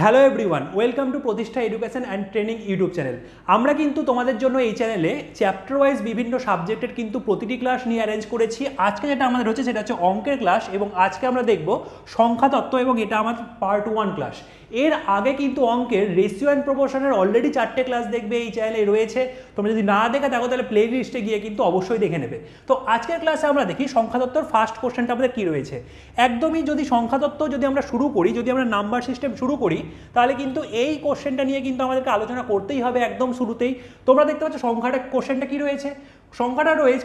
Hello everyone, welcome to প্রতিষ্ঠা education and training YouTube channel. আমরা কিন্তু তোমাদের জন্য এই চ্যানেলে চ্যাপ্টার ওয়াইজ বিভিন্ন সাবজেক্টের কিন্তু প্রতিটি ক্লাস নিয়ে অ্যারেঞ্জ করেছি। আজকে যেটা আমাদের হচ্ছে সেটা হচ্ছে অঙ্কের ক্লাস, এবং আজকে আমরা দেখব সংখ্যাতত্ত্ব, এবং এটা আমাদের পার্ট 1 ক্লাস। এর আগে কিন্তু অঙ্কের রেশিও অ্যান্ড প্রপোর্শনের অলরেডি 4টে ক্লাস দেখবে এই চ্যানেলে রয়েছে। তোমরা যদি না দেখে থাকো তাহলে প্লে লিস্টে গিয়ে কিন্তু অবশ্যই দেখে নেবে। তো আজকের ক্লাসে আমরা দেখি সংখ্যাতত্ত্বর ফার্স্ট কোশ্চেনটা আমাদের কী রয়েছে। একদমই যদি সংখ্যাতত্ত্ব যদি আমরা শুরু করি, যদি আমরা নাম্বার সিস্টেম শুরু করি, তাহলে কিন্তু এই কোশ্চেনটা নিয়ে কিন্তু আমাদেরকে আলোচনা করতেই হবে একদম শুরুতেই। তোমরা দেখতে পাচ্ছ সংখ্যাটা কোশ্চেনটা কী রয়েছে,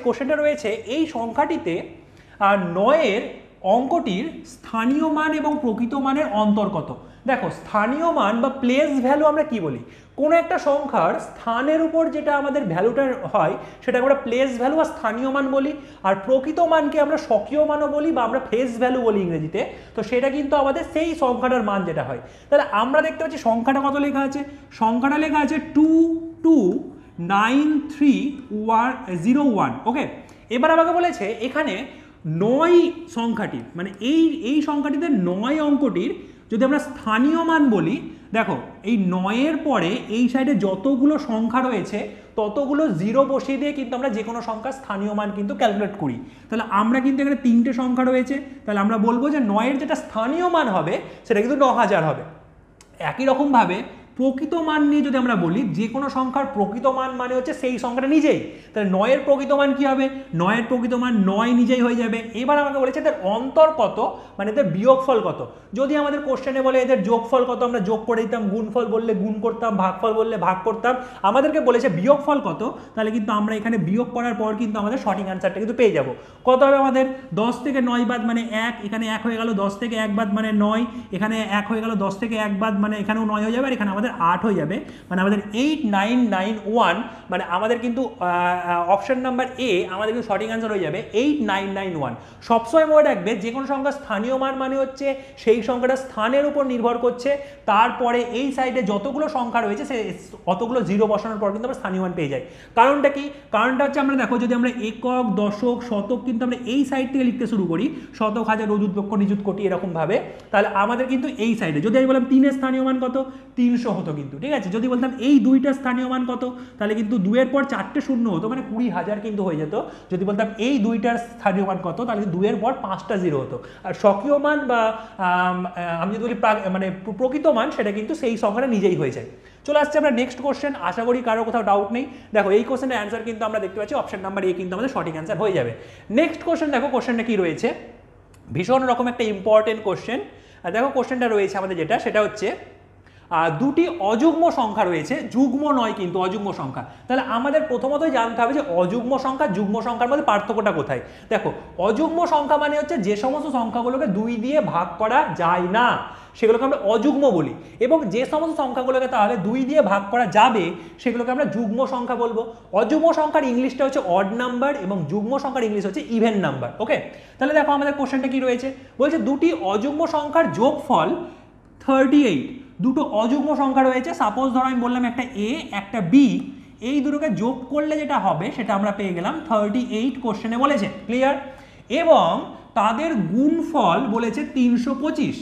কোশ্চেনটা রয়েছে এই সংখ্যাটিতে 9-এর অঙ্কটির স্থানীয় মান এবং প্রকৃত মানের অন্তর কত। দেখো, স্থানীয় মান বা প্লেস ভ্যালু আমরা কি বলি? কোনো একটা সংখ্যার স্থানের উপর যেটা আমাদের ভ্যালুটা হয় সেটা আমরা প্লেস ভ্যালু বা স্থানীয় মান বলি, আর প্রকৃত মানকে আমরা স্বকীয় মানও বলি বা আমরা ফেস ভ্যালু বলি ইংরেজিতে। তো সেটা কিন্তু আমাদের সেই সংখ্যাটার মান যেটা হয়। তাহলে আমরা দেখতে পাচ্ছি সংখ্যাটা কত লেখা আছে, সংখ্যাটা লেখা আছে 229301। ওকে, এবার আমাকে বলেছে এখানে 9 সংখ্যাটি, মানে এই সংখ্যাটিতে 9 অঙ্কটির যদি আমরা স্থানীয় মান বলি, দেখো এই 9-এর পরে এই সাইডে যতগুলো সংখ্যা রয়েছে ততগুলো জিরো বসিয়ে দিয়ে কিন্তু আমরা যে কোনো সংখ্যার স্থানীয় মান কিন্তু ক্যালকুলেট করি। তাহলে আমরা কিন্তু এখানে 3টে সংখ্যা রয়েছে, তাহলে আমরা বলবো যে 9-এর যেটা স্থানীয় মান হবে সেটা কিন্তু 9000 হবে। একই রকমভাবে প্রকৃত মান নিয়ে যদি আমরা বলি, যে কোনো সংখ্যার প্রকৃত মান মানে হচ্ছে সেই সংখ্যাটা নিজেই। তাহলে 9-এর প্রকৃত মান কী হবে? 9-এর প্রকৃত মান 9 নিজেই হয়ে যাবে। এবার আমাকে বলেছে এদের অন্তর কত, মানে এদের বিয়োগফল কত। যদি আমাদের কোশ্চেনে বলে এদের যোগফল কত, আমরা যোগ করে দিতাম, গুণফল বললে গুণ করতাম, ভাগফল বললে ভাগ করতাম। আমাদেরকে বলেছে বিয়োগফল কত, তাহলে কিন্তু আমরা এখানে বিয়োগ করার পর কিন্তু আমাদের সঠিক অ্যান্সারটা কিন্তু পেয়ে যাব। কত হবে আমাদের? 10 থেকে 9 বাদ মানে 1, এখানে 1 হয়ে গেল, 10 থেকে 1 বাদ মানে 9, এখানে 1 হয়ে গেল, 10 থেকে 1 বাদ মানে এখানেও 9 হয়ে যাবে, আর এখানে আমাদের 8 হয়ে যাবে, মানে আমাদের 8991। মানে আমাদের কিন্তু অপশন নাম্বার এ আমাদের কিন্তু সঠিক অ্যান্সার হয়ে যাবে 8991। সবসময় মনে রাখবে যে কোনো সংখ্যার স্থানীয় মান মানে হচ্ছে সেই সংখ্যাটা স্থানের উপর নির্ভর করছে, তারপরে এই সাইডে যতগুলো সংখ্যা রয়েছে সে অতগুলো জিরো বসানোর পর কিন্তু আমরা স্থানীয় মান পেয়ে যাই। কারণটা কি? কারণটা হচ্ছে আমরা দেখো, যদি আমরা একক, দশক, শতক কিন্তু আমরা এই সাইড থেকে লিখতে শুরু করি, শতক, হাজার, অযুত, লক্ষ, নিযুত, কোটি এরকমভাবে, তাহলে আমাদের কিন্তু এই সাইডে যদি আমি বললাম 3-এর স্থানীয় মান কত, 300 হতো কিন্তু, ঠিক আছে। যদি বলতাম এই 2টার স্থানীয় মান কত, তাহলে কিন্তু 2-এর পর 4টে শূন্য হতো, মানে 20,000 কিন্তু হয়ে যেত। যদি বলতাম এই 2টার স্থানীয় মান কত, তাহলে 2-এর পর 5টা জিরো হতো। আর স্বকীয় মান বা আমি যদি বলি মানে প্রকৃত মান, সেটা কিন্তু সেই সংখ্যাটা নিজেই হয়ে যায়। চলে আসছে আমরা নেক্সট কোশ্চেন। আশা করি কারো কোথাও ডাউট নেই। দেখো এই কোশ্চেনের অ্যান্সার কিন্তু আমরা দেখতে পাচ্ছি অপশন নাম্বার এ কিন্তু আমাদের সঠিক অ্যান্সার হয়ে যাবে। নেক্সট কোশ্চেন দেখো, কোশ্চেনটা কি রয়েছে, ভীষণ রকম একটা ইম্পর্টেন্ট কোশ্চেন। দেখো কোশ্চেনটা রয়েছে আমাদের যেটা, সেটা হচ্ছে দুটি অযুগ্ম সংখ্যা রয়েছে, যুগ্ম নয় কিন্তু অযুগ্ম সংখ্যা। তাহলে আমাদের প্রথমতই জানতে হবে যে অযুগ্ম সংখ্যা যুগ্ম সংখ্যার মধ্যে পার্থক্যটা কোথায়। দেখো, অযুগ্ম সংখ্যা মানে হচ্ছে যে সমস্ত সংখ্যাগুলোকে 2 দিয়ে ভাগ করা যায় না সেগুলোকে আমরা অযুগ্ম বলি, এবং যে সমস্ত সংখ্যাগুলোকে তাহলে 2 দিয়ে ভাগ করা যাবে সেগুলোকে আমরা যুগ্ম সংখ্যা বলবো। অযুগ্ম সংখ্যার ইংলিশটা হচ্ছে অড নাম্বার এবং যুগ্ম সংখ্যার ইংলিশ হচ্ছে ইভেন নাম্বার। ওকে, তাহলে দেখো আমাদের কোশ্চেনটা কি রয়েছে, বলছে দুটি অযুগ্ম সংখ্যার যোগফল 38। দুটো অযুগ্ম সংখ্যা রয়েছে, সাপোজ ধরো আমি বললাম একটা এ একটা বি, এই দুটোকে যোগ করলে যেটা হবে সেটা আমরা পেয়ে গেলাম 38, কোশ্চেনে বলেছে, ক্লিয়ার। এবং তাদের গুণফল বলেছে 325,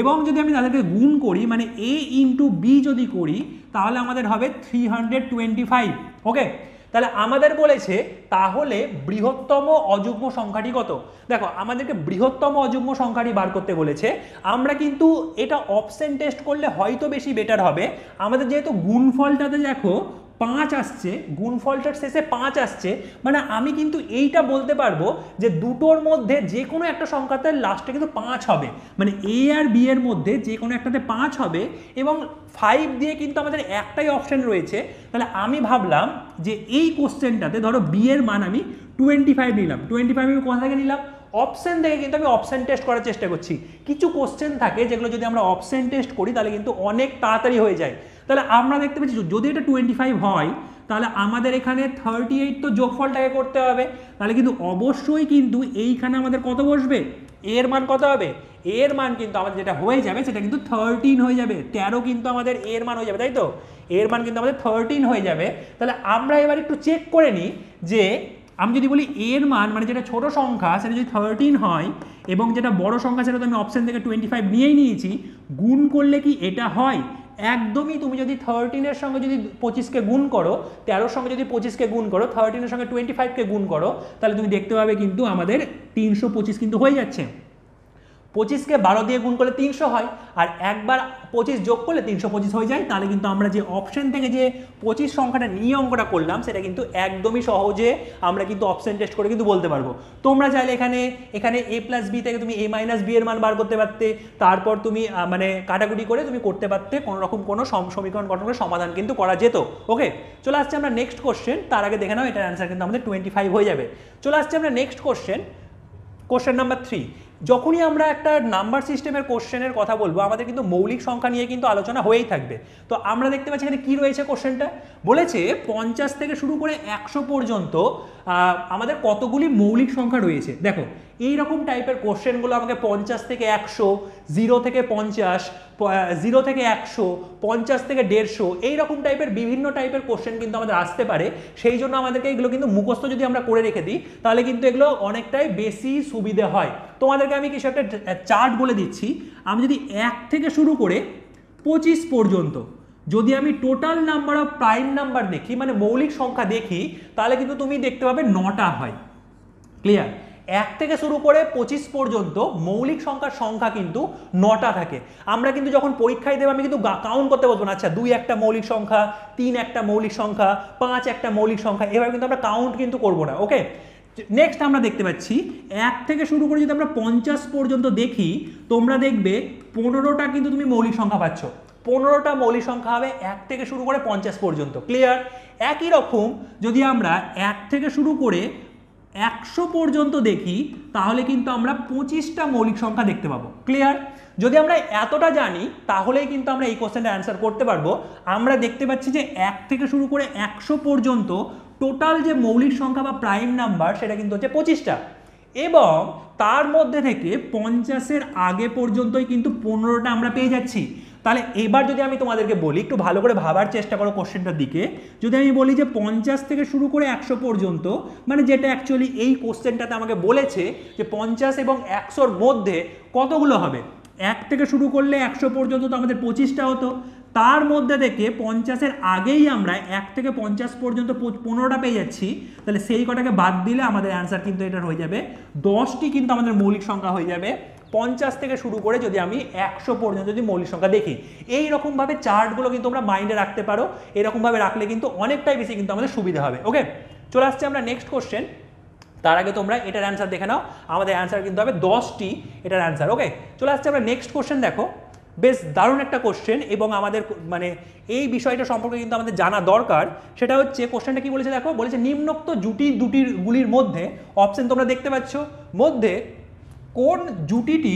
এবং যদি আমি তাদেরকে গুণ করি মানে এ ইন্টু বি যদি করি, তাহলে আমাদের হবে 325। ওকে, তাহলে আমাদের বলেছে তাহলে বৃহত্তম অযুগ্ম সংখ্যাটি কত। দেখো আমাদেরকে বৃহত্তম অযুগ্ম সংখ্যাটি বার করতে বলেছে। আমরা কিন্তু এটা অপশন টেস্ট করলে হয়তো বেশি বেটার হবে। আমাদের যেহেতু গুণফলটাতে দেখো 5 আসছে, গুণফলটার শেষে 5 আসছে, মানে আমি কিন্তু এইটা বলতে পারবো যে দুটোর মধ্যে যে কোনো একটা সংখ্যাতে লাস্টে কিন্তু 5 হবে, মানে এ আর বি এর মধ্যে যে কোনো একটাতে 5 হবে, এবং 5 দিয়ে কিন্তু আমাদের একটাই অপশন রয়েছে। তাহলে আমি ভাবলাম যে এই কোশ্চেনটাতে ধরো বি এর মান আমি 25 নিলাম। 25 আমি কোথা থেকে নিলাম? অপশন থেকে কিন্তু আমি অপশন টেস্ট করার চেষ্টা করছি। কিছু কোশ্চেন থাকে যেগুলো যদি আমরা অপশন টেস্ট করি তাহলে কিন্তু অনেক তাড়াতাড়ি হয়ে যায়। তাহলে আমরা দেখতে পাচ্ছি যদি এটা 25 হয়, তাহলে আমাদের এখানে 38 তো যোগফলটাকে করতে হবে, তাহলে কিন্তু অবশ্যই কিন্তু এইখানে আমাদের কত বসবে, এর মান কত হবে, এর মান কিন্তু আমাদের যেটা হয়ে যাবে সেটা কিন্তু 13 হয়ে যাবে। 13 কিন্তু আমাদের এর মান হয়ে যাবে, তাই তো? এর মান কিন্তু আমাদের 13 হয়ে যাবে। তাহলে আমরা এবার একটু চেক করে নিই যে আমি যদি বলি এর মান মানে যেটা ছোট সংখ্যা সেটা যদি 13 হয় এবং যেটা বড় সংখ্যা সেটা তো আমি অপশন থেকে 25 নিয়েই নিয়েছি, গুণ করলে কি এটা হয়? একদমই। তুমি যদি 13-এর সঙ্গে যদি 25কে গুণ করো, 13-র সঙ্গে যদি 25কে গুণ করো, 13-এর সঙ্গে 25কে গুণ করো, তাহলে তুমি দেখতে পাবে কিন্তু আমাদের 325 কিন্তু হয়ে যাচ্ছে। 25কে 12 দিয়ে গুণ করলে 300 হয়, আর একবার 25 যোগ করলে 325 হয়ে যায়। তাহলে কিন্তু আমরা যে অপশন থেকে যে 25 সংখ্যাটা নিয়ে অঙ্কটা করলাম সেটা কিন্তু একদমই সহজে আমরা কিন্তু অপশন টেস্ট করে কিন্তু বলতে পারবো। তোমরা চাইলে এখানে a + b থেকে তুমি a - b এর মান বার করতে পারতে, তারপর তুমি মানে কাটাকুটি করে তুমি করতে পারতে, কোনো রকম কোনো সমীকরণ গঠন করে সমাধান কিন্তু করা যেত। ওকে, চলে আসছে আমরা নেক্সট কোশ্চেন। তার আগে দেখে নাও এটার অ্যান্সার কিন্তু আমাদের 25 হয়ে যাবে। চলে আসছে আমরা নেক্সট কোশ্চেন নাম্বার 3। যখনই আমরা একটা নাম্বার সিস্টেমের কোশ্চেনের কথা বলবো আমাদের কিন্তু মৌলিক সংখ্যা নিয়ে কিন্তু আলোচনা হয়েই থাকবে। তো আমরা দেখতে পাচ্ছি এখানে কি রয়েছে, কোশ্চেনটা বলেছে 50 থেকে শুরু করে 100 পর্যন্ত আমাদের কতগুলি মৌলিক সংখ্যা রয়েছে। দেখো এই রকম টাইপের কোশ্চেনগুলো আমাকে 50 থেকে 100, 0 থেকে 50, 0 থেকে 100, 50 থেকে 150, এইরকম টাইপের বিভিন্ন টাইপের কোশ্চেন কিন্তু আমাদের আসতে পারে। সেই জন্য আমাদেরকে এগুলো কিন্তু মুখস্থ যদি আমরা করে রেখে দিই তাহলে কিন্তু এগুলো অনেকটাই বেশি সুবিধে হয়। তোমাদেরকে আমি কিছু একটা চার্ট বলে দিচ্ছি। আমি যদি 1 থেকে শুরু করে 25 পর্যন্ত যদি আমি total number of prime number দেখি, মানে মৌলিক সংখ্যা দেখি, তাহলে কিন্তু তুমি দেখতে পাবে 9টা হয়। ক্লিয়ার? 1 থেকে শুরু করে 25 পর্যন্ত মৌলিক সংখ্যা কিন্তু 9টা থাকে। আমরা কিন্তু যখন পরীক্ষায় দেবো আমি কিন্তু কাউন্ট করতে বলবো না, আচ্ছা 2 একটা মৌলিক সংখ্যা, 3 একটা মৌলিক সংখ্যা, 5 একটা মৌলিক সংখ্যা, এভাবে কিন্তু আমরা কাউন্ট কিন্তু করবো না। ওকে, নেক্সট আমরা দেখতে পাচ্ছি 1 থেকে শুরু করে যদি আমরা 50 পর্যন্ত দেখি, তোমরা দেখবে 15টা কিন্তু তুমি মৌলিক সংখ্যা পাচ্ছ। 15টা মৌলিক সংখ্যা হবে 1 থেকে শুরু করে 50 পর্যন্ত। ক্লিয়ার? একই রকম যদি আমরা 1 থেকে শুরু করে 100 পর্যন্ত দেখি তাহলে কিন্তু আমরা 25টা মৌলিক সংখ্যা দেখতে পাবো। ক্লিয়ার? যদি আমরা এতটা জানি তাহলেই কিন্তু আমরা এই কোশ্চেনটা অ্যান্সার করতে পারবো। আমরা দেখতে পাচ্ছি যে 1 থেকে শুরু করে 100 পর্যন্ত টোটাল যে মৌলিক সংখ্যা বা প্রাইম নাম্বার সেটা কিন্তু হচ্ছে 25টা, এবং তার মধ্যে থেকে 50-এর আগে পর্যন্তই কিন্তু 15টা আমরা পেয়ে যাচ্ছি। তাহলে এবার যদি আমি তোমাদেরকে বলি, একটু ভালো করে ভাবার চেষ্টা করো কোশ্চেনটার দিকে, যদি আমি বলি যে 50 থেকে শুরু করে 100 পর্যন্ত, মানে যেটা অ্যাকচুয়ালি এই কোশ্চেনটাতে আমাকে বলেছে যে 50 এবং 100-র মধ্যে কতগুলো হবে। 1 থেকে শুরু করলে 100 পর্যন্ত তো আমাদের 25টা হতো, তার মধ্যে থেকে 50-এর আগেই আমরা 1 থেকে 50 পর্যন্ত 15টা পেয়ে যাচ্ছি। তাহলে সেই কটাকে বাদ দিলে আমাদের অ্যান্সার কিন্তু এটা হয়ে যাবে 10টি কিন্তু আমাদের মৌলিক সংখ্যা হয়ে যাবে 50 থেকে শুরু করে যদি আমি 100 পর্যন্ত যদি মৌলিক সংখ্যা দেখি। এই রকমভাবে চার্টগুলো কিন্তু আমরা মাইন্ডে রাখতে পারো, এরকমভাবে রাখলে কিন্তু অনেকটাই বেশি কিন্তু আমাদের সুবিধা হবে। ওকে, চলে আসছে আমরা নেক্সট কোশ্চেন। তার আগে তোমরা এটার অ্যান্সার দেখে নাও, আমাদের অ্যান্সার কিন্তু হবে 10টি এটার অ্যান্সার। ওকে, চলে আসছে আমরা নেক্সট কোশ্চেন। দেখো বেশ দারুণ একটা কোশ্চেন, এবং আমাদের মানে এই বিষয়টা সম্পর্কে কিন্তু আমাদের জানা দরকার। সেটা হচ্ছে কোশ্চেনটা কি বলেছে, দেখো বলেছে নিম্নোক্ত গুলির মধ্যে, অপশন তোমরা দেখতে পাচ্ছ, মধ্যে কোন জুটিটি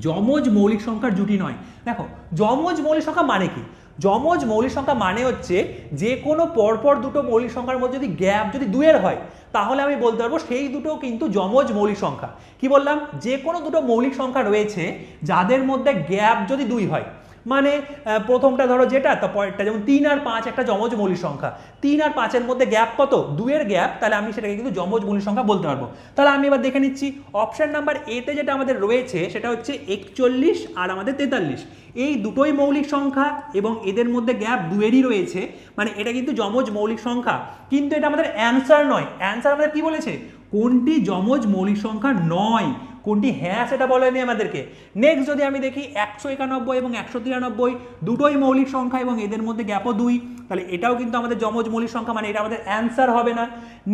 যমজ মৌলিক সংখ্যার জুটি নয়। দেখো যমজ মৌলিক সংখ্যা মানে কি? যমজ মৌলিক সংখ্যা মানে হচ্ছে যে কোনো পরপর দুটো মৌলিক সংখ্যার মধ্যে যদি গ্যাপ যদি 2-এর হয় তাহলে আমি বলতে পারবো সেই দুটো কিন্তু যমজ মৌলিক সংখ্যা। কি বললাম? যে কোনো দুটো মৌলিক সংখ্যা রয়েছে যাদের মধ্যে গ্যাপ যদি 2 হয়, মানে প্রথমটা ধরো যেটা, তারপরটা যেমন 3 আর 5 একটা যমজ মৌলিক সংখ্যা, 3 আর 5-এর মধ্যে গ্যাপ কত? 2-এর গ্যাপ, তাহলে আমি সেটাকে কিন্তু যমজ মৌলিক সংখ্যা বলতে পারবো। তাহলে আমি এবার দেখে নিচ্ছি অপশন নাম্বার এতে যেটা আমাদের রয়েছে সেটা হচ্ছে 41 আর আমাদের 43। এই দুটোই মৌলিক সংখ্যা এবং এদের মধ্যে গ্যাপ 2-এরই রয়েছে, মানে এটা কিন্তু যমজ মৌলিক সংখ্যা। কিন্তু এটা আমাদের অ্যান্সার নয়। অ্যান্সার আমাদের কি বলেছে? কোনটি যমজ মৌলিক সংখ্যা নয়, কোনটি হ্যাঁ সেটা বলেনি আমাদেরকে। নেক্সট যদি আমি দেখি 191 এবং 193 দুটোই মৌলিক সংখ্যা এবং এদের মধ্যে গ্যাপও 2, তাহলে এটাও কিন্তু আমাদের যমজ মৌলিক সংখ্যা, মানে এটা আমাদের অ্যান্সার হবে না।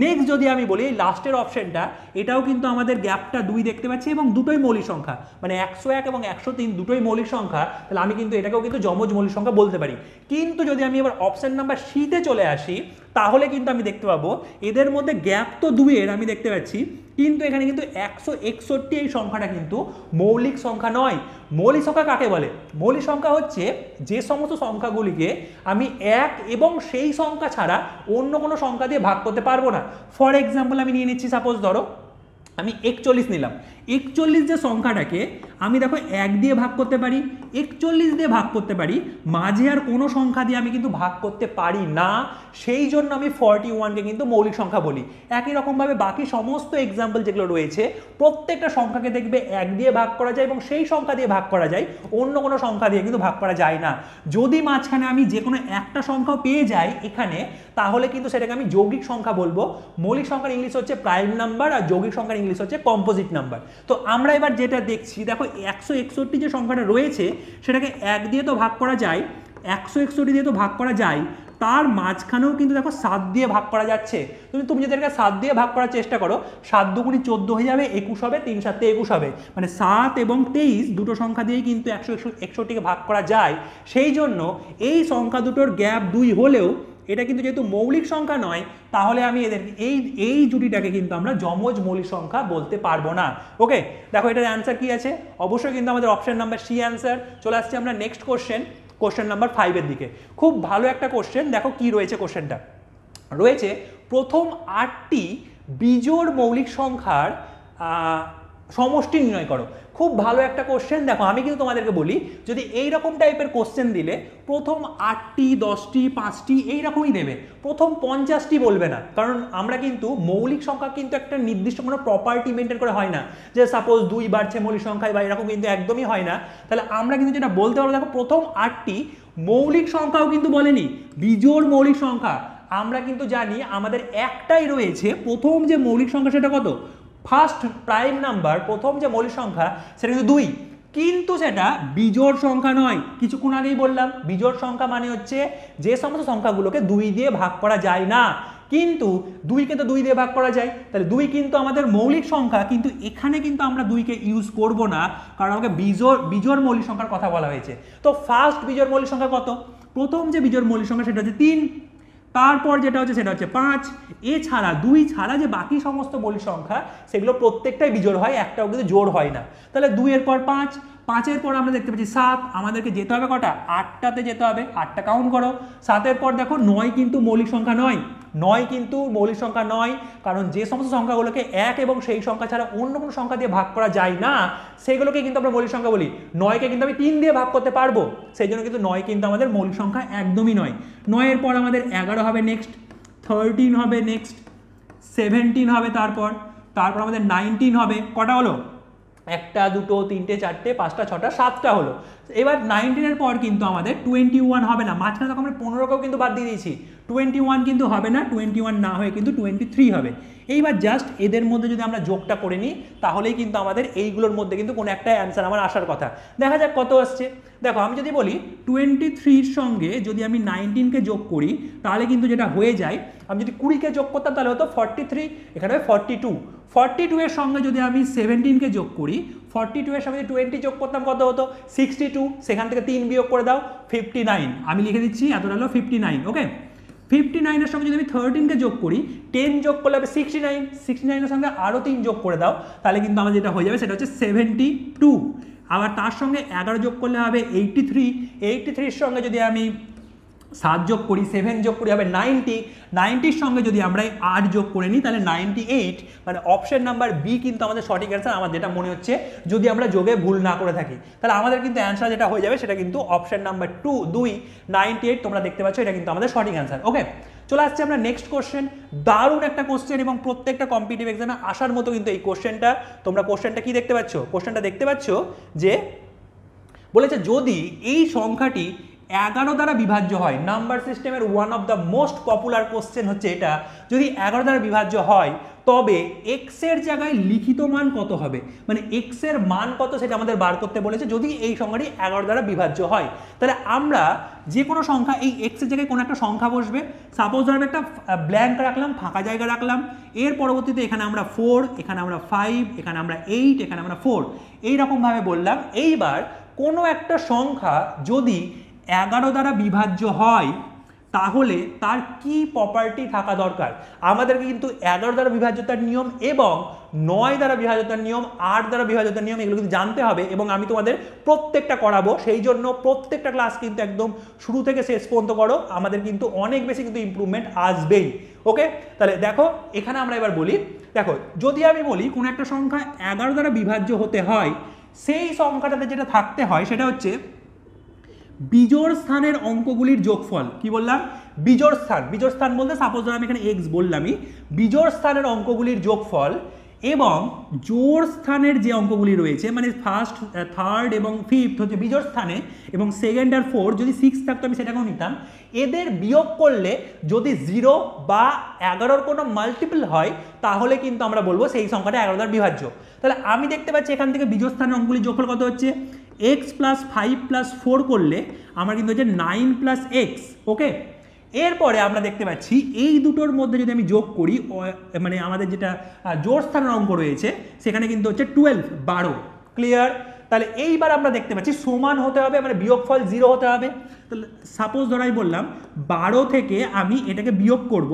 নেক্সট যদি আমি বলি লাস্টের অপশনটা, এটাও কিন্তু আমাদের গ্যাপটা 2 দেখতে পাচ্ছি এবং দুটোই মৌলিক সংখ্যা, মানে 101 এবং 103 দুটোই মৌলিক সংখ্যা, তাহলে আমি কিন্তু এটাকেও কিন্তু যমজ মৌলিক সংখ্যা বলতে পারি। কিন্তু যদি আমি এবার অপশন নাম্বার সিতে চলে আসি তাহলে কিন্তু আমি দেখতে পাবো এদের মধ্যে গ্যাপ তো 2-এর আমি দেখতে পাচ্ছি, কিন্তু এখানে কিন্তু 161 এই সংখ্যাটা কিন্তু মৌলিক সংখ্যা নয়। মৌলিক সংখ্যা কাকে বলে? মৌলিক সংখ্যা হচ্ছে যে সমস্ত সংখ্যাগুলিকে আমি 1 এবং সেই সংখ্যা ছাড়া অন্য কোনো সংখ্যা দিয়ে ভাগ করতে পারবো না। ফর এক্সাম্পল আমি নিয়ে নিচ্ছি, সাপোজ ধরো আমি 41 নিলাম। 41 যে সংখ্যাটাকে আমি দেখো 1 দিয়ে ভাগ করতে পারি, 41 দিয়ে ভাগ করতে পারি, মাঝে আর কোনো সংখ্যা দিয়ে আমি কিন্তু ভাগ করতে পারি না, সেই জন্য আমি 41কে কিন্তু মৌলিক সংখ্যা বলি। একই রকমভাবে বাকি সমস্ত এক্সাম্পল যেগুলো রয়েছে প্রত্যেকটা সংখ্যাকে দেখবে 1 দিয়ে ভাগ করা যায় এবং সেই সংখ্যা দিয়ে ভাগ করা যায়, অন্য কোনো সংখ্যা দিয়ে কিন্তু ভাগ করা যায় না। যদি মাঝখানে আমি যে কোনো একটা সংখ্যা পেয়ে যাই এখানে, তাহলে কিন্তু সেটাকে আমি যৌগিক সংখ্যা বলবো। মৌলিক সংখ্যার ইংলিশ হচ্ছে প্রাইম নাম্বার আর যৌগিক সংখ্যার ইংলিশ হচ্ছে কম্পোজিট নাম্বার। তো আমরা এবার যেটা দেখছি, দেখো 161 যে সংখ্যাটা রয়েছে সেটাকে 1 দিয়ে তো ভাগ করা যায়, 161 দিয়ে তো ভাগ করা যায়, তার মাঝখানেও কিন্তু দেখো 7 দিয়ে ভাগ করা যাচ্ছে। তুমি যদি এটাকে 7 দিয়ে ভাগ করার চেষ্টা করো, 7 দুগুণি 14 হয়ে যাবে, 21 হবে, 3 7 21 হবে, মানে 7 এবং 23 দুটো সংখ্যা দিয়েই কিন্তু 161কে ভাগ করা যায়। সেই জন্য এই সংখ্যা দুটোর গ্যাপ 2 হলেও এটা কিন্তু যেহেতু মৌলিক সংখ্যা নয়, তাহলে আমি এদের এই জুটিটাকে কিন্তু আমরা যমজ মৌলিক সংখ্যা বলতে পারবো না। ওকে, দেখো এটার অ্যান্সার কি আছে, অবশ্যই কিন্তু আমাদের অপশন নাম্বার সি অ্যান্সার। চলে আসছে আমরা নেক্সট কোশ্চেন নাম্বার 5 এর দিকে। খুব ভালো একটা কোশ্চেন, দেখো কি রয়েছে কোশ্চেনটা। রয়েছে প্রথম 8টি বিজোড় মৌলিক সংখ্যার সমষ্টি নির্ণয় করো। খুব ভালো একটা কোশ্চেন। দেখো আমি কিন্তু তোমাদেরকে বলি, যদি এই রকম টাইপের কোশ্চেন দিলে প্রথম 8টি 10টি 5টি এইরকমই দেবে, প্রথম 50টি বলবে না। কারণ আমরা কিন্তু মৌলিক সংখ্যা কিন্তু একটা নির্দিষ্ট কোনো প্রপার্টি মেনটেন করে হয় না, যে সাপোজ 2 বাড়ছে মৌলিক সংখ্যায় বা এরকম কিন্তু একদমই হয় না। তাহলে আমরা কিন্তু যেটা বলতে পারবো, দেখো প্রথম 8টি মৌলিক সংখ্যাও কিন্তু বলেনি, বিজোড় মৌলিক সংখ্যা। আমরা কিন্তু জানি আমাদের একটাই রয়েছে, প্রথম যে মৌলিক সংখ্যা সেটা কত, ফার্স্ট প্রাইম নাম্বার, প্রথম যে মৌলিক সংখ্যা সেটা কিন্তু 2, কিন্তু সেটা বিজোড় সংখ্যা নয়। কিছুক্ষণ আগেই বললাম বিজোড় সংখ্যা মানে হচ্ছে যে সমস্ত সংখ্যাগুলোকে 2 দিয়ে ভাগ করা যায় না, কিন্তু 2কে তো 2 দিয়ে ভাগ করা যায়। তাহলে 2 কিন্তু আমাদের মৌলিক সংখ্যা, কিন্তু এখানে কিন্তু আমরা 2কে ইউজ করব না, কারণ আমাকে বিজোড় মৌলিক সংখ্যার কথা বলা হয়েছে। তো ফার্স্ট বিজোড় মৌলিক সংখ্যা কত, প্রথম যে বিজোড় মৌলিক সংখ্যা সেটা হচ্ছে 3, তারপর যেটা হচ্ছে সেটা হচ্ছে 5, এছাড়া 2 ছাড়া যে বাকি সমস্ত মৌলিক সংখ্যা সেগুলো প্রত্যেকটাই বিজোড় হয়, একটাও কিন্তু জোড় হয় না। তাহলে 2 এর পর 5, 5 এর পর আমরা দেখতে পাচ্ছি 7, আমাদেরকে যেতে হবে কটা, 8টাতে যেতে হবে, 8টা কাউন্ট করো। 7 এর পর দেখো 9 কিন্তু মৌলিক সংখ্যা নয়, 9 কিন্তু মৌলিক সংখ্যা নয়, কারণ যে সমস্ত সংখ্যাগুলোকে 1 এবং সেই সংখ্যা ছাড়া অন্য কোনো সংখ্যা দিয়ে ভাগ করা যায় না সেগুলোকে কিন্তু আমরা মৌলিক সংখ্যা বলি। 9কে কিন্তু আমি 3 দিয়ে ভাগ করতে পারবো, সেই জন্য কিন্তু 9 কিন্তু আমাদের মৌলিক সংখ্যা একদমই নয়। 9 এর পর আমাদের 11 হবে, নেক্সট 13 হবে, নেক্সট 17 হবে, তারপর আমাদের 19 হবে। কটা হলো, 1টা 2টো 3টে 4টে 5টা 6টা 7টা হলো। এবার 19 এর পর কিন্তু আমাদের 21 হবে না, মাঝখানে তখন আমরা 15কেও কিন্তু বাদ দিয়ে দিয়েছি, 21 কিন্তু হবে না, 21 না হয়ে কিন্তু 23 হবে। এইবার জাস্ট এদের মধ্যে যদি আমরা যোগটা করে নিই, তাহলেই কিন্তু আমাদের এইগুলোর মধ্যে কিন্তু কোনো একটা অ্যান্সার আমার আসার কথা। দেখা যাক কত আসছে। দেখো আমি যদি বলি 23-র সঙ্গে যদি আমি 19কে যোগ করি, তাহলে কিন্তু যেটা হয়ে যায়, আমি যদি 20কে যোগ করতাম তাহলে হতো 43, এখানে হবে 42। 42 এর সঙ্গে যদি আমি 17কে যোগ করি, 42 এর সঙ্গে 20 যোগ করতাম কত হতো, 62, সেখান থেকে 3 বিয়োগ করে দাও, 59। আমি লিখে দিচ্ছি এতটা হলো 59। ওকে, 59 এর সঙ্গে যদি আমি 13কে যোগ করি, 10 যোগ করলে হবে 69, 69 এর সঙ্গে আরও 3 যোগ করে দাও, তাহলে কিন্তু আমার যেটা হয়ে যাবে সেটা হচ্ছে 72। আবার তার সঙ্গে 11 যোগ করলে হবে 83, 83 এর সঙ্গে যদি আমি 7 যোগ করি, 7 যোগ করি হবে 90, 90-র সঙ্গে যদি আমরা 8 যোগ করে নিই তাহলে 98, মানে অপশন নাম্বার বি কিন্তু আমাদের সঠিক অ্যান্সার, আমার যেটা মনে হচ্ছে, যদি আমরা যোগে ভুল না করে থাকি। তাহলে আমাদের কিন্তু অ্যান্সার যেটা হয়ে যাবে সেটা কিন্তু অপশন নাম্বার 2, 98, তোমরা দেখতে পাচ্ছ এটা কিন্তু আমাদের সঠিক অ্যান্সার। ওকে, চলে আসছে আমরা নেক্সট কোশ্চেন। দারুণ একটা কোশ্চেন এবং প্রত্যেকটা কম্পিটিটিভ এক্সামে আসার মতো কিন্তু এই কোশ্চেনটা। তোমরা কোশ্চেনটা কি দেখতে পাচ্ছ, কোশ্চেনটা দেখতে পাচ্ছ যে বলেছে যদি এই সংখ্যাটি 11 দ্বারা বিভাজ্য হয়, নাম্বার সিস্টেমের one of the most popular question হচ্ছে এটা, যদি 11 দ্বারা বিভাজ্য হয় তবে এক্স এর জায়গায় লিখিত মান কত হবে, মানে এক্স এর মান কত সেটা আমাদের বার করতে বলেছে যদি এই সংখ্যাটি 11 দ্বারা বিভাজ্য হয়। তাহলে আমরা যে কোনো সংখ্যা, এই এক্স এর জায়গায় কোনো একটা সংখ্যা বসবে, সাপোজ ধরো একটা ব্ল্যাঙ্ক রাখলাম, ফাঁকা জায়গা রাখলাম, এর পরবর্তীতে এখানে আমরা 4, এখানে আমরা 5, এখানে আমরা 8, এখানে আমরা 4, এইরকমভাবে বললাম। এইবার কোনো একটা সংখ্যা যদি 11 দ্বারা বিভাজ্য হয় তাহলে তার কি প্রপার্টি থাকা দরকার? আমাদেরকে কিন্তু 11 দ্বারা বিভাজ্যতার নিয়ম এবং 9 দ্বারা বিভাজ্যতার নিয়ম, 8 দ্বারা বিভাজ্যতার নিয়ম এগুলো কিন্তু জানতে হবে এবং আমি তোমাদের প্রত্যেকটা করাবো। সেই জন্য প্রত্যেকটা ক্লাস কিন্তু একদম শুরু থেকে শেষ পর্যন্ত করো, আমাদের কিন্তু অনেক বেশি কিন্তু ইমপ্রুভমেন্ট আসবেই। ওকে, তাহলে দেখো এখানে আমরা এবার বলি, দেখো যদি আমি বলি কোনো একটা সংখ্যা 11 দ্বারা বিভাজ্য হতে হয়, সেই সংখ্যাটাতে যেটা থাকতে হয় সেটা হচ্ছে বিজোড় স্থানের অঙ্কগুলির যোগফল। কি বললাম? বিজোড় স্থান। বিজোড় স্থান বলতে সাপোজ ধর আমি এখানে এক্স বললামই, বিজোড় স্থানের অঙ্কগুলির যোগফল এবং জোড় স্থানের যে অঙ্কগুলি রয়েছে মানে ফার্স্ট, থার্ড এবং ফিফথ হচ্ছে বিজোড় স্থানে এবং সেকেন্ড আর ফোর্থ যদি 6 থাকতো আমি সেটাকেও নিতাম, এদের বিয়োগ করলে যদি 0 বা 11-র কোনো মাল্টিপল হয় তাহলে কিন্তু আমরা বলবো সেই সংখ্যাটা 11 দ্বারা বিভাজ্য। তাহলে আমি দেখতে পাচ্ছি এখান থেকে বিজোড় স্থানের অঙ্কগুলির যোগফল কত হচ্ছে, x + 5 + 4 করলে আমার কিন্তু হচ্ছে 9 + x। ওকে, এরপরে আমরা দেখতে পাচ্ছি এই দুটোর মধ্যে যদি আমি যোগ করি মানে আমাদের যেটা জোড় স্থানের অঙ্ক রয়েছে সেখানে কিন্তু হচ্ছে 12। ক্লিয়ার? তাহলে এইবার আমরা দেখতে পাচ্ছি সমান হতে হবে মানে বিয়োগফল 0 হতে হবে। তাহলে সাপোজ ধর আমি বললাম 12 থেকে আমি এটাকে বিয়োগ করব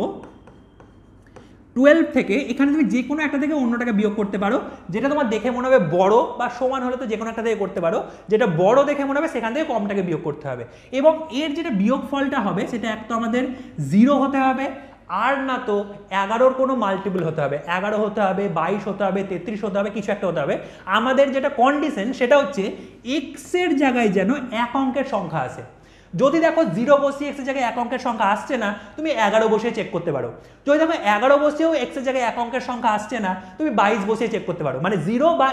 12 থেকে, এখানে তুমি যে কোনো একটা থেকে অন্যটাকে বিয়োগ করতে পারো, যেটা তোমার দেখে মনে হবে বড় বা সমান হলে তো যে কোনো একটা থেকে করতে পারো, যেটা বড় দেখে মনে হবে সেখান থেকে কমটাকে বিয়োগ করতে হবে এবং এর যেটা বিয়োগ ফলটা হবে সেটা এক তো আমাদের 0 হতে হবে আর না তো 11-র কোনো মাল্টিপল হতে হবে, 11 হতে হবে, 22 হতে হবে, 33 হতে হবে, কিছু একটা হতে হবে। আমাদের যেটা কন্ডিশন সেটা হচ্ছে এক্স এর জায়গায় যেন এক অঙ্কের সংখ্যা আসে। যদি দেখো 0 বসিয়ে এক্স এর জায়গায় এক অঙ্কের সংখ্যা আসছে না, তুমি 11 বসিয়ে চেক করতে পারো। যদি দেখো 11 বসিয়েও এক্স এর জায়গায় এক অঙ্কের সংখ্যা আসছে না, তুমি 22 বসিয়ে চেক করতে পারো। মানে 0 বা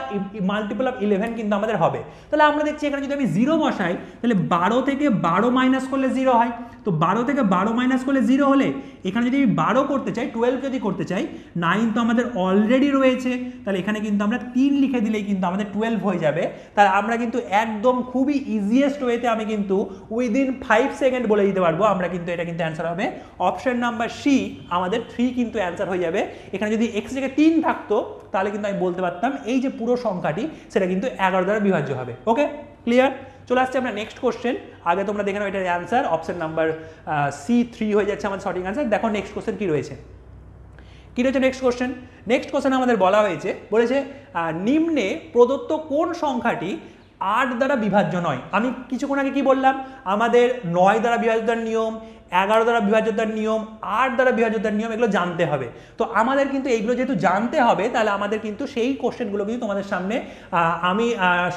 মাল্টিপল অফ 11 কিন্তু আমাদের হবে। তাহলে আমরা দেখছি এখানে যদি আমি 0 বসাই তাহলে 12 থেকে 12 মাইনাস করলে 0 হয়, তো 12 থেকে 12 মাইনাস করলে 0 হলে এখানে যদি আমি 12 করতে চাই, 12 যদি করতে চাই, 9 তো আমাদের অলরেডি রয়েছে, তাহলে এখানে কিন্তু আমরা 3 লিখে দিলেই কিন্তু আমাদের 12 হয়ে যাবে। তাহলে আমরা কিন্তু একদম খুবই ইজিয়েস্ট ওয়েতে আমি কিন্তু উইদিন 5 সেকেন্ড বলে দিতে পারবো আমরা কিন্তু এটা কিন্তু অ্যান্সার হবে অপশন নাম্বার সি, আমাদের 3 কিন্তু অ্যান্সার হয়ে যাবে। এখানে যদি x জায়গায় 3 থাকতো তাহলে কিন্তু আমি বলতে পারতাম এই যে পুরো সংখ্যাটি সেটা কিন্তু 11 দ্বারা বিভাজ্য হবে। ওকে, ক্লিয়ার? চলে আসছে আমরা নেক্সট কোশ্চেন। আগে তোমরা দেখে নাও এটার অ্যান্সার অপশন নাম্বার C3 হয়ে যাচ্ছে আমাদের সঠিক অ্যান্সার। দেখো নেক্সট কোশ্চেন কি রয়েছে। কি রয়েছে নেক্সট কোশ্চেন? নেক্সট কোশ্চেন আমাদের বলা হয়েছে, বলেছে নিম্নে প্রদত্ত কোন সংখ্যাটি 8 দ্বারা বিভাজ্য নয়? আমি কিছুক্ষণ আগে কি বললাম, আমাদের 9 দ্বারা বিভাজ্যতার নিয়ম, 11 দ্বারা বিভাজ্যতার নিয়ম, 8 দ্বারা বিভাজ্যতার নিয়ম এগুলো জানতে হবে। তো আমাদের কিন্তু এইগুলো যেহেতু জানতে হবে তাহলে আমাদের কিন্তু সেই কোশ্চেনগুলো কিন্তু তোমাদের সামনে আমি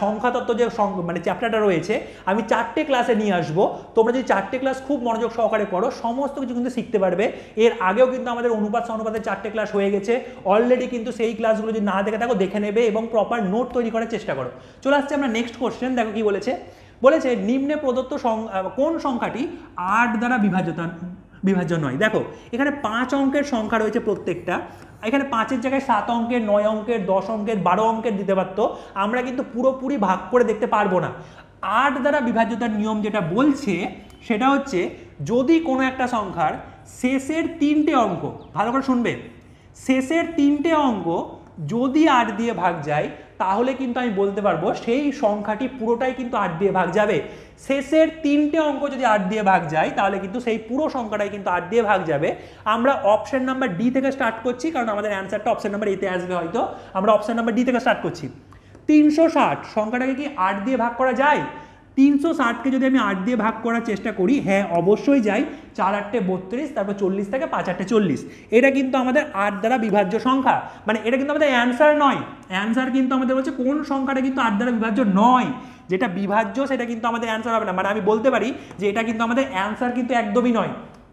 সংখ্যাতত্ত্ব যে মানে চ্যাপ্টারটা রয়েছে আমি 4টে ক্লাসে নিয়ে আসবো। তোমরা যদি 4টে ক্লাস খুব মনোযোগ সহকারে পড়ো সমস্ত কিছু কিন্তু শিখতে পারবে। এর আগেও কিন্তু আমাদের অনুপাত অনুপাতের 4টে ক্লাস হয়ে গেছে অলরেডি, কিন্তু সেই ক্লাসগুলো যদি না দেখে থাকো দেখে নেবে এবং প্রপার নোট তৈরি করার চেষ্টা করো। চলে আসছে আমরা নেক্সট কোশ্চেন। দেখো কি বলেছে, বলেছে নিম্নে প্রদত্ত কোন সংখ্যাটি 8 দ্বারা বিভাজ্য নয়? দেখো এখানে 5 অঙ্কের সংখ্যা রয়েছে প্রত্যেকটা, এখানে 5-এর জায়গায় 7 অঙ্কের, 9 অঙ্কের, 10 অঙ্কের, 12 অঙ্কের দিতে পারতো, আমরা কিন্তু পুরোপুরি ভাগ করে দেখতে পারবো না। 8 দ্বারা বিভাজ্যতার নিয়ম যেটা বলছে সেটা হচ্ছে যদি কোনো একটা সংখ্যার শেষের 3টে অঙ্ক, ভালো করে শুনবে, শেষের 3টে অঙ্ক যদি 8 দিয়ে ভাগ যায় তাহলে কিন্তু আমি বলতে পারবো সেই সংখ্যাটি পুরোটাই কিন্তু 8 দিয়ে ভাগ যাবে। শেষের 3টে অঙ্ক যদি 8 দিয়ে ভাগ যায় তাহলে কিন্তু সেই পুরো সংখ্যাটাই কিন্তু 8 দিয়ে ভাগ যাবে। আমরা অপশন নাম্বার ডি থেকে স্টার্ট করছি কারণ আমাদের অ্যান্সারটা অপশন নাম্বার এতে আসবে, হয়তো আমরা অপশন নাম্বার ডি থেকে স্টার্ট করছি। 360 সংখ্যাটাকে কি 8 দিয়ে ভাগ করা যায়? 360কে যদি আমি 8 দিয়ে ভাগ করার চেষ্টা করি, হ্যাঁ অবশ্যই যাই। 4-8 32, তারপর 40 থেকে 5-8 40, এটা কিন্তু আমাদের 8 দ্বারা বিভাজ্য সংখ্যা, মানে এটা কিন্তু আমাদের অ্যান্সার নয়। অ্যান্সার কিন্তু আমাদের বলছে কোন সংখ্যাটা কিন্তু 8 দ্বারা বিভাজ্য নয়, যেটা বিভাজ্য সেটা কিন্তু আমাদের অ্যান্সার হবে না। মানে আমি বলতে পারি যে এটা কিন্তু আমাদের অ্যান্সার কিন্তু একদমই নয়।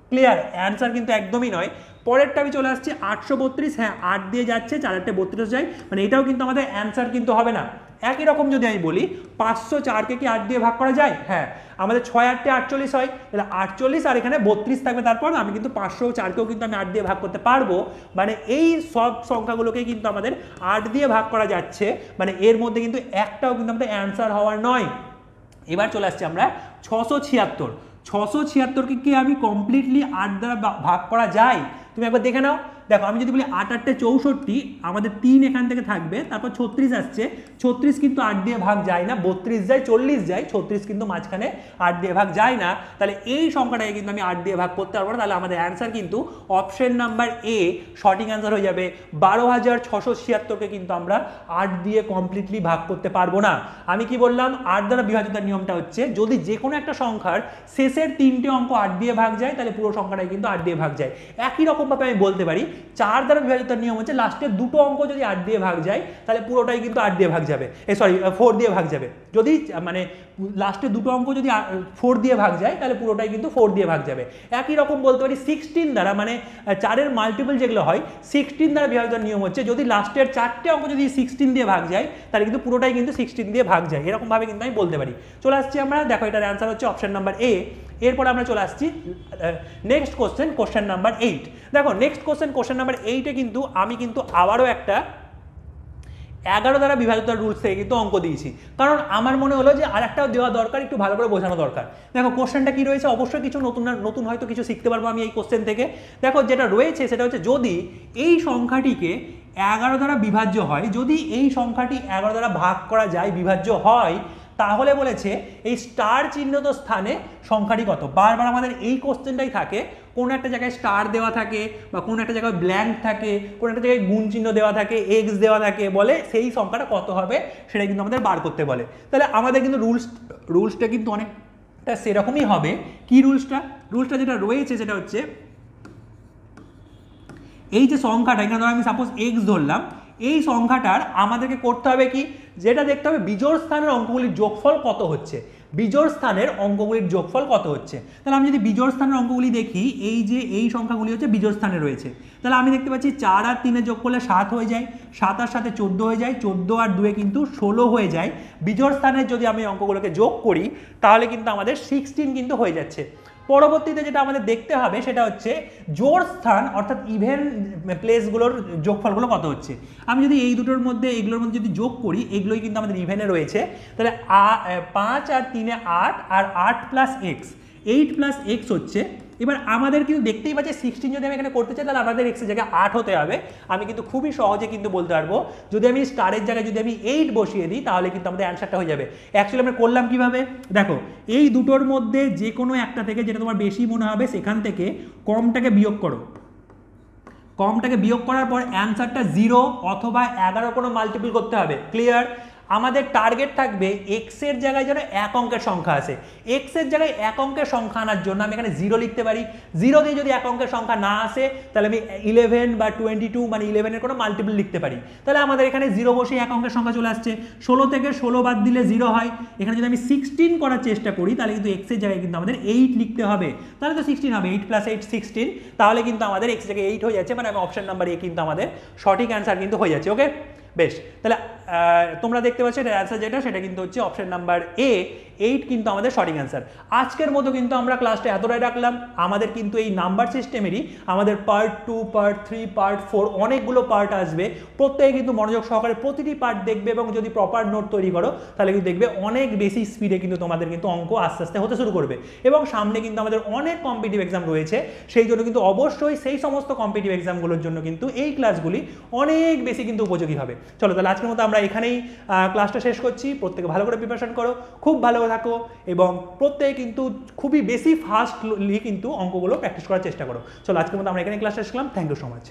ক্লিয়ার? অ্যান্সার কিন্তু একদমই নয়। পরেরটা আমি চলে আসছি 832, হ্যাঁ 8 দিয়ে যাচ্ছে, 4-8 32 যায়, মানে এটাও কিন্তু আমাদের অ্যান্সার কিন্তু হবে না। একই রকম যদি আমি বলি 504কে কি 8 দিয়ে ভাগ করা যায়? হ্যাঁ, আমাদের 6-8 48 হয়, তাহলে 48 আর এখানে 32 থাকবে, তারপর আমি কিন্তু 504কেও কিন্তু আমি 8 দিয়ে ভাগ করতে পারবো। মানে এই সব সংখ্যাগুলোকে কিন্তু আমাদের 8 দিয়ে ভাগ করা যাচ্ছে, মানে এর মধ্যে কিন্তু একটাও কিন্তু আমাদের অ্যান্সার হওয়ার নয়। এবার চলে আসছি আমরা 676। 676কে কি আমি কমপ্লিটলি 8 দ্বারা ভাগ করা যায়? তুমি একবার দেখে নাও, দেখো আমি যদি বলি 8 8 64, আমাদের 3 এখান থেকে থাকবে, তারপর 36 আসছে, 36 কিন্তু 8 দিয়ে ভাগ যায় না, 32 যায়, 40 যায়, 36 কিন্তু মাঝখানে 8 দিয়ে ভাগ যায় না, তাহলে এই সংখ্যাটাকে কিন্তু আমি 8 দিয়ে ভাগ করতে পারবো না, তাহলে আমাদের অ্যান্সার কিন্তু অপশন নাম্বার এ সঠিক অ্যান্সার হয়ে যাবে। 12,676কে কিন্তু আমরা 8 দিয়ে কমপ্লিটলি ভাগ করতে পারবো না। আমি কি বললাম, 8 দ্বারা বিভাজ্যতার নিয়মটা হচ্ছে যদি যে কোনো একটা সংখ্যার শেষের 3টে অঙ্ক 8 দিয়ে ভাগ যায় তাহলে পুরো সংখ্যাটাই কিন্তু 8 দিয়ে ভাগ যায়। একই রকমভাবে আমি বলতে পারি 4 দ্বারা বিভাজ্যতার নিয়ম হচ্ছে লাস্টের দুটো অঙ্ক যদি 8 দিয়ে ভাগ যায় তাহলে পুরোটাই কিন্তু 8 দিয়ে ভাগ যাবে, 4 দিয়ে ভাগ যাবে। যদি মানে লাস্টের দুটো অঙ্ক যদি 4 দিয়ে ভাগ যায় তাহলে পুরোটাই কিন্তু 4 দিয়ে ভাগ যাবে। একই রকম বলতে পারি 16 দ্বারা, মানে 4-এর মাল্টিপল যেগুলো হয় 16 দ্বারা বিভাজ্যতার নিয়ম হচ্ছে যদি লাস্টের 4টে অঙ্ক যদি 16 দিয়ে ভাগ যায় তাহলে কিন্তু পুরোটাই কিন্তু 16 দিয়ে ভাগ যায়। এরকমভাবে কিন্তু আমি বলতে পারি। চলে আসছি আমরা, দেখো এটার অ্যান্সার হচ্ছে অপশন নাম্বার এ। এরপরে আমরা চলে আসছি নেক্সট কোশ্চেন নাম্বার 8। দেখো নেক্সট কোশ্চেন নাম্বার 8-এ কিন্তু আমি কিন্তু আবারও একটা 11 দ্বারা বিভাজ্যতার রুলস থেকে কিন্তু অঙ্ক দিয়েছি, কারণ আমার মনে হলো যে আরেকটাও দেওয়া দরকার, একটু ভালো করে বোঝানো দরকার। দেখো কোশ্চেনটা কি রয়েছে, অবশ্যই কিছু নতুন হয়তো কিছু শিখতে পারবো আমি এই কোশ্চেন থেকে। দেখো যেটা রয়েছে সেটা হচ্ছে যদি এই সংখ্যাটিকে 11 দ্বারা বিভাজ্য হয়, যদি এই সংখ্যাটি 11 দ্বারা ভাগ করা যায়, বিভাজ্য হয়, তাহলে বলেছে এই স্টার চিহ্নিত স্থানে সংখ্যাটি কত। বারবার আমাদের এই কোশ্চেনটাই থাকে, কোনো একটা জায়গায় স্টার দেওয়া থাকে বা কোনো একটা জায়গায় ব্ল্যাঙ্ক থাকে, কোনো একটা জায়গায় গুণ চিহ্ন দেওয়া থাকে, এক্স দেওয়া থাকে, বলে সেই সংখ্যাটা কত হবে সেটা কিন্তু আমাদের বার করতে বলে। তাহলে আমাদের কিন্তু রুলসটা কিন্তু অনেকটা সেরকমই হবে। কি রুলসটা যেটা রয়েছে সেটা হচ্ছে এই যে সংখ্যাটা এখানে ধরো আমি সাপোজ এক্স ধরলাম, এই সংখ্যাটার আমাদেরকে করতে হবে কি, যেটা দেখতে হবে বিজোড় স্থানের অঙ্কগুলির যোগফল কত হচ্ছে, বিজোড় স্থানের অঙ্কগুলির যোগফল কত হচ্ছে। তাহলে আমি যদি বিজোড় স্থানের অঙ্কগুলি দেখি, এই যে এই সংখ্যাগুলি হচ্ছে বিজোড় স্থানে রয়েছে, তাহলে আমি দেখতে পাচ্ছি 4 আর 3 যোগ করলে 7 হয়ে যায়, 7 আর 7 14 হয়ে যায়, 14 আর 2 কিন্তু 16 হয়ে যায়। বিজোড় স্থানের যদি আমি অঙ্কগুলোকে যোগ করি তাহলে কিন্তু আমাদের 16 কিন্তু হয়ে যাচ্ছে। পরবর্তীতে যেটা আমাদের দেখতে হবে সেটা হচ্ছে জোড় স্থান অর্থাৎ ইভেন প্লেসগুলোর যোগফলগুলো কত হচ্ছে। আমি যদি এই দুটোর মধ্যে এগুলোর মধ্যে যদি যোগ করি, এগুলোই কিন্তু আমাদের ইভেনে রয়েছে, তাহলে 5 আর 3 8 আর 8 প্লাস এক্স, 8 প্লাস এক্স হচ্ছে। এবার আমাদের কিন্তু দেখতেই পাচ্ছি 16 যদি আমি এখানে করতে চাই তাহলে আমাদের এক্সের জায়গায় 8 হতে হবে। আমি কিন্তু খুবই সহজে কিন্তু বলতে পারবো, যদি আমি স্টারের জায়গায় যদি আমি 8 বসিয়ে দিই তাহলে কিন্তু আমাদের অ্যান্সারটা হয়ে যাবে। অ্যাকচুয়ালি আমরা করলাম কিভাবে, দেখো এই দুটোর মধ্যে যে কোনো একটা থেকে যেটা তোমার বেশি মনে হবে সেখান থেকে কমটাকে বিয়োগ করো, কমটাকে বিয়োগ করার পর অ্যান্সারটা 0 অথবা 11 কোনো মাল্টিপল করতে হবে। ক্লিয়ার? আমাদের টার্গেট থাকবে এক্স এর জায়গায় যেন এক অঙ্কের সংখ্যা আসে। এক্স এর জায়গায় এক অঙ্কের সংখ্যা আনার জন্য আমি এখানে 0 লিখতে পারি। 0 দিয়ে যদি এক অঙ্কের সংখ্যা না আসে তাহলে আমি 11 বা 22 মানে 11 কোনো মাল্টিপল লিখতে পারি। তাহলে আমাদের এখানে 0 বসে এক অঙ্কের সংখ্যা চলে আসছে। 16 থেকে 16 বাদ দিলে 0 হয়। এখানে যদি আমি 16 করার চেষ্টা করি তাহলে কিন্তু এক্স এর জায়গায় কিন্তু আমাদের 8 লিখতে হবে, তাহলে তো 16 হবে, 8 + 8 16, তাহলে কিন্তু আমাদের এক্স এর জায়গায় 8 হয়ে যাচ্ছে, মানে আমি অপশন নাম্বার এ কিন্তু আমাদের সঠিক অ্যান্সার কিন্তু হয়ে যাচ্ছে। ওকে, বেশ, তাহলে তোমরা দেখতে পাচ্ছ এটার অ্যান্সার যেটা সেটা কিন্তু হচ্ছে অপশন নাম্বার এ, 8 কিন্তু আমাদের সঠিক অ্যান্সার। আজকের মতো কিন্তু আমরা ক্লাসটা এতটাই রাখলাম। আমাদের কিন্তু এই নাম্বার সিস্টেমেরই আমাদের পার্ট 2, পার্ট 3, পার্ট 4 অনেকগুলো পার্ট আসবে। প্রত্যেকে কিন্তু মনোযোগ সহকারে প্রতিটি পার্ট দেখবে এবং যদি প্রপার নোট তৈরি করো তাহলে কিন্তু দেখবে অনেক বেশি স্পিডে কিন্তু তোমাদের কিন্তু অঙ্ক আস্তে আস্তে হতে শুরু করবে। এবং সামনে কিন্তু আমাদের অনেক কম্পিটিটিভ এক্সাম রয়েছে, সেই জন্য কিন্তু অবশ্যই সেই সমস্ত কম্পিটিটিভ এক্সামগুলোর জন্য কিন্তু এই ক্লাসগুলি অনেক বেশি কিন্তু উপযোগী হবে। চলো তাহলে আজকের মতো আমরা এখানেই ক্লাসটা শেষ করছি। প্রত্যেকে ভালো করে প্রিপারেশন করো, খুব ভালো থাকো এবং প্রত্যেকে কিন্তু খুবই বেশি ফাস্টলি কিন্তু অঙ্কগুলো প্র্যাকটিস করার চেষ্টা করো। চলো আজকের মতো আমরা এখানে ক্লাসটা শেষ করলাম। Thank you so much.